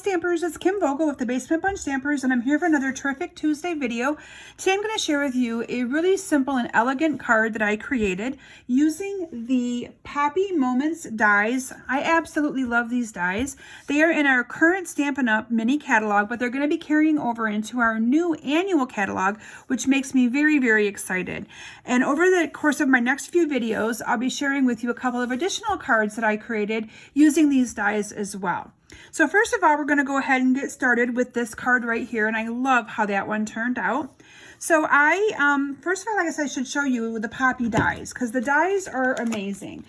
Stampers, it's Kim Vogel with the Basement Bunch Stampers, and I'm here for another terrific Tuesday video. Today I'm going to share with you a really simple and elegant card that I created using the Poppy Moments dies. I absolutely love these dies. They are in our current Stampin' Up! Mini catalog, but they're going to be carrying over into our new annual catalog, which makes me very, very excited. And over the course of my next few videos, I'll be sharing with you a couple of additional cards that I created using these dies as well. So first of all, we're going to go ahead and get started with this card right here, and I love how that one turned out. So first of all, I guess I should show you the Poppy dies, because the dies are amazing.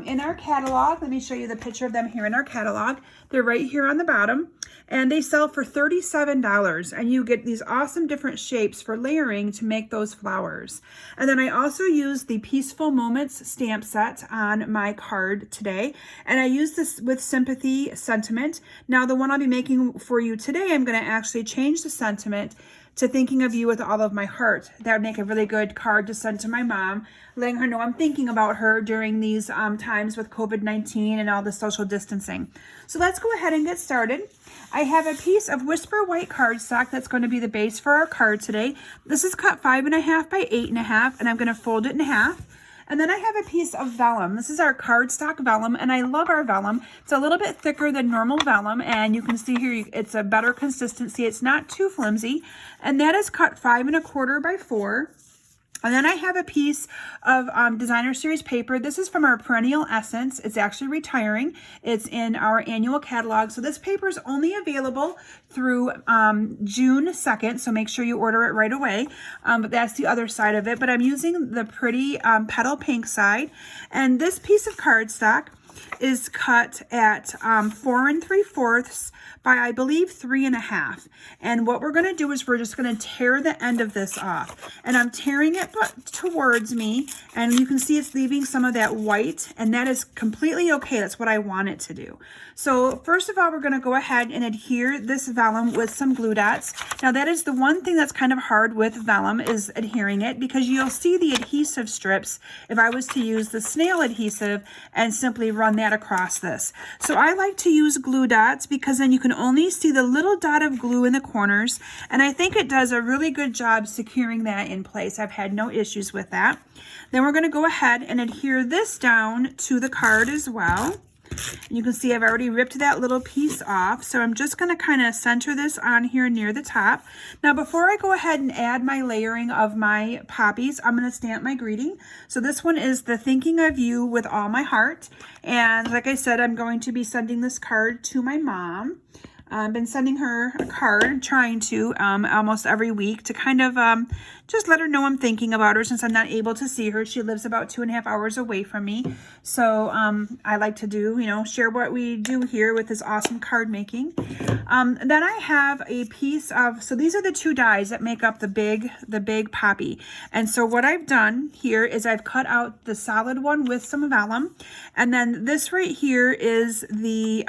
In our catalog, let me show you the picture of them here in our catalog. They're right here on the bottom, and they sell for $37, and you get these awesome different shapes for layering to make those flowers. And then I also use the Peaceful Moments stamp set on my card today, and I use this with Sympathy sentiment. Now the one I'll be making for you today, I'm going to actually change the sentiment to Thinking of You with All of My Heart. That would make a really good card to send to my mom, letting her know I'm thinking about her during these times with COVID-19 and all the social distancing. So let's go ahead and get started. I have a piece of Whisper White cardstock that's going to be the base for our card today. This is cut 5.5 by 8.5, and I'm going to fold it in half. And then I have a piece of vellum. This is our cardstock vellum, and I love our vellum. It's a little bit thicker than normal vellum, and you can see here it's a better consistency. It's not too flimsy, and that is cut 5.25 by 4. And then I have a piece of Designer Series paper. This is from our Perennial Essence. It's actually retiring. It's in our annual catalog. So this paper is only available through June 2nd. So make sure you order it right away. But that's the other side of it. But I'm using the pretty petal pink side. And this piece of cardstock is cut at 4 3/4 by, I believe, 3.5. And what we're going to do is we're just going to tear the end of this off. And I'm tearing it towards me, and you can see it's leaving some of that white, and that is completely okay. That's what I want it to do. So first of all, we're going to go ahead and adhere this vellum with some glue dots. Now that is the one thing that's kind of hard with vellum, is adhering it, because you'll see the adhesive strips if I was to use the snail adhesive and simply run that across this. So I like to use glue dots because then you can only see the little dot of glue in the corners, and I think it does a really good job securing that in place. I've had no issues with that. Then we're going to go ahead and adhere this down to the card as well. You can see I've already ripped that little piece off, so I'm just going to kind of center this on here near the top. Now before I go ahead and add my layering of my poppies, I'm going to stamp my greeting. So this one is the Thinking of You with All My Heart, and like I said, I'm going to be sending this card to my mom. I've been sending her a card, trying to almost every week, to kind of just let her know I'm thinking about her, since I'm not able to see her. She lives about 2.5 hours away from me. So I like to do, share what we do here with this awesome card making. Then I have a piece of, so these are the two dies that make up the big poppy. And so what I've done here is I've cut out the solid one with some vellum. And then this right here is the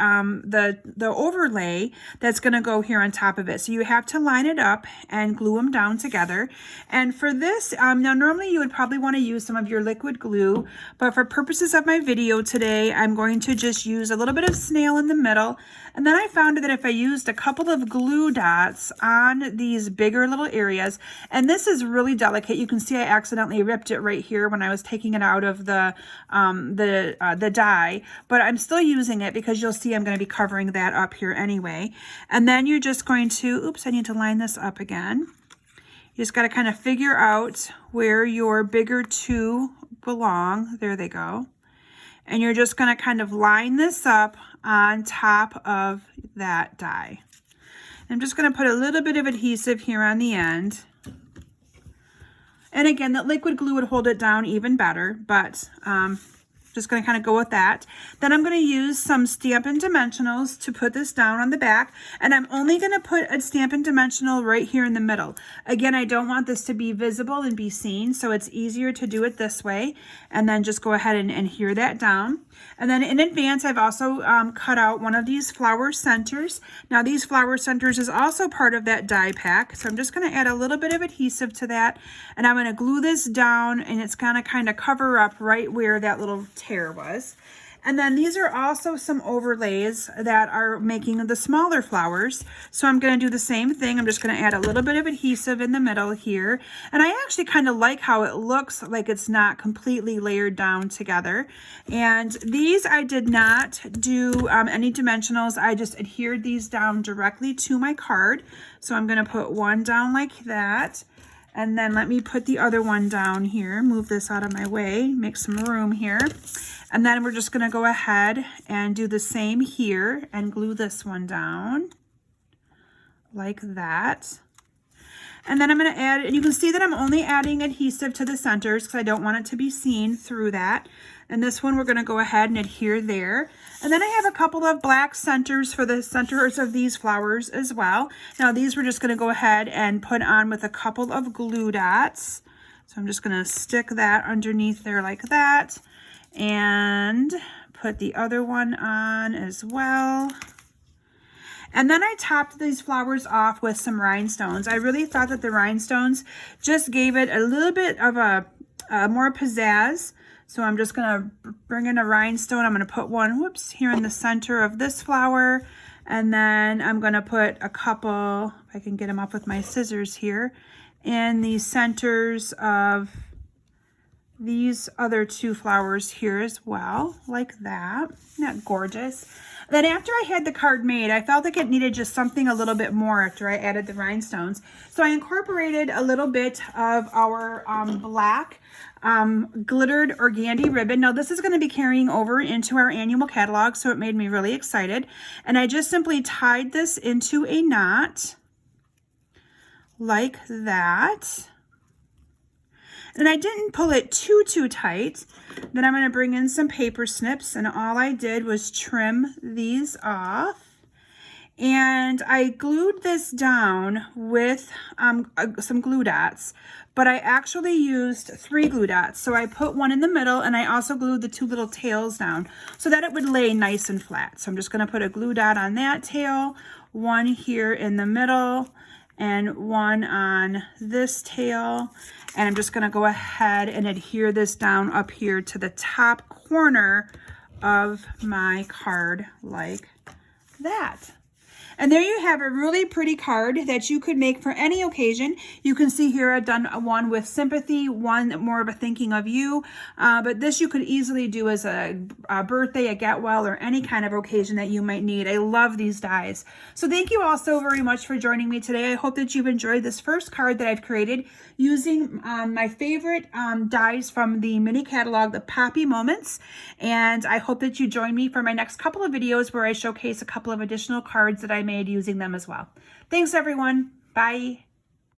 overlay that's going to go here on top of it. So you have to line it up and glue them down together. And for this, now normally you would probably want to use some of your liquid glue, but for purposes of my video today, I'm going to just use a little bit of snail in the middle. And then I found that if I used a couple of glue dots on these bigger little areas, and this is really delicate. You can see I accidentally ripped it right here when I was taking it out of the die, but I'm still using it because you'll see I'm going to be covering that up here anyway. And then you're just going to, oops, I need to line this up again. You just got to kind of figure out where your bigger two belong. There they go. And you're just going to kind of line this up on top of that die. I'm just going to put a little bit of adhesive here on the end. And again, that liquid glue would hold it down even better, but just going to kind of go with that. Then I'm going to use some Stampin' Dimensionals to put this down on the back, and I'm only going to put a Stampin' Dimensional right here in the middle. Again, I don't want this to be visible and be seen, so it's easier to do it this way, and then just go ahead and adhere that down. And then in advance, I've also cut out one of these flower centers. Now these flower centers is also part of that die pack. So I'm just going to add a little bit of adhesive to that. And I'm going to glue this down, and it's going to kind of cover up right where that little tear was. And then these are also some overlays that are making the smaller flowers. So I'm going to do the same thing. I'm just going to add a little bit of adhesive in the middle here. And I actually kind of like how it looks like it's not completely layered down together. And these I did not do any dimensionals. I just adhered these down directly to my card. So I'm going to put one down like that. And then let me put the other one down here, move this out of my way, make some room here. And then we're just gonna go ahead and do the same here and glue this one down like that. And then I'm gonna add, and you can see that I'm only adding adhesive to the centers because I don't want it to be seen through that. And this one we're gonna go ahead and adhere there. And then I have a couple of black centers for the centers of these flowers as well. Now these we're just gonna go ahead and put on with a couple of glue dots. So I'm just gonna stick that underneath there like that and put the other one on as well. And then I topped these flowers off with some rhinestones. I really thought that the rhinestones just gave it a little bit of a more pizzazz. So I'm just gonna bring in a rhinestone. I'm gonna put one, whoops, here in the center of this flower. And then I'm gonna put a couple, if I can get them up with my scissors here, in the centers of these other two flowers here as well, like that. Isn't that gorgeous? Then after I had the card made, I felt like it needed just something a little bit more after I added the rhinestones. So I incorporated a little bit of our black glittered organdy ribbon. Now this is going to be carrying over into our annual catalog, so it made me really excited. And I just simply tied this into a knot like that. And I didn't pull it too tight. Then I'm going to bring in some paper snips, and all I did was trim these off. And I glued this down with some glue dots, but I actually used 3 glue dots. So I put one in the middle, and I also glued the 2 little tails down so that it would lay nice and flat. So I'm just going to put a glue dot on that tail, one here in the middle, and one on this tail. And I'm just gonna go ahead and adhere this down up here to the top corner of my card like that. And there you have a really pretty card that you could make for any occasion. You can see here I've done one with sympathy, one more of a thinking of you, but this you could easily do as a birthday, a get well, or any kind of occasion that you might need. I love these dies. So thank you all so very much for joining me today. I hope that you've enjoyed this first card that I've created using my favorite dies from the mini catalog, the Poppy Moments. And I hope that you join me for my next couple of videos where I showcase a couple of additional cards that I made using them as well. Thanks everyone. Bye.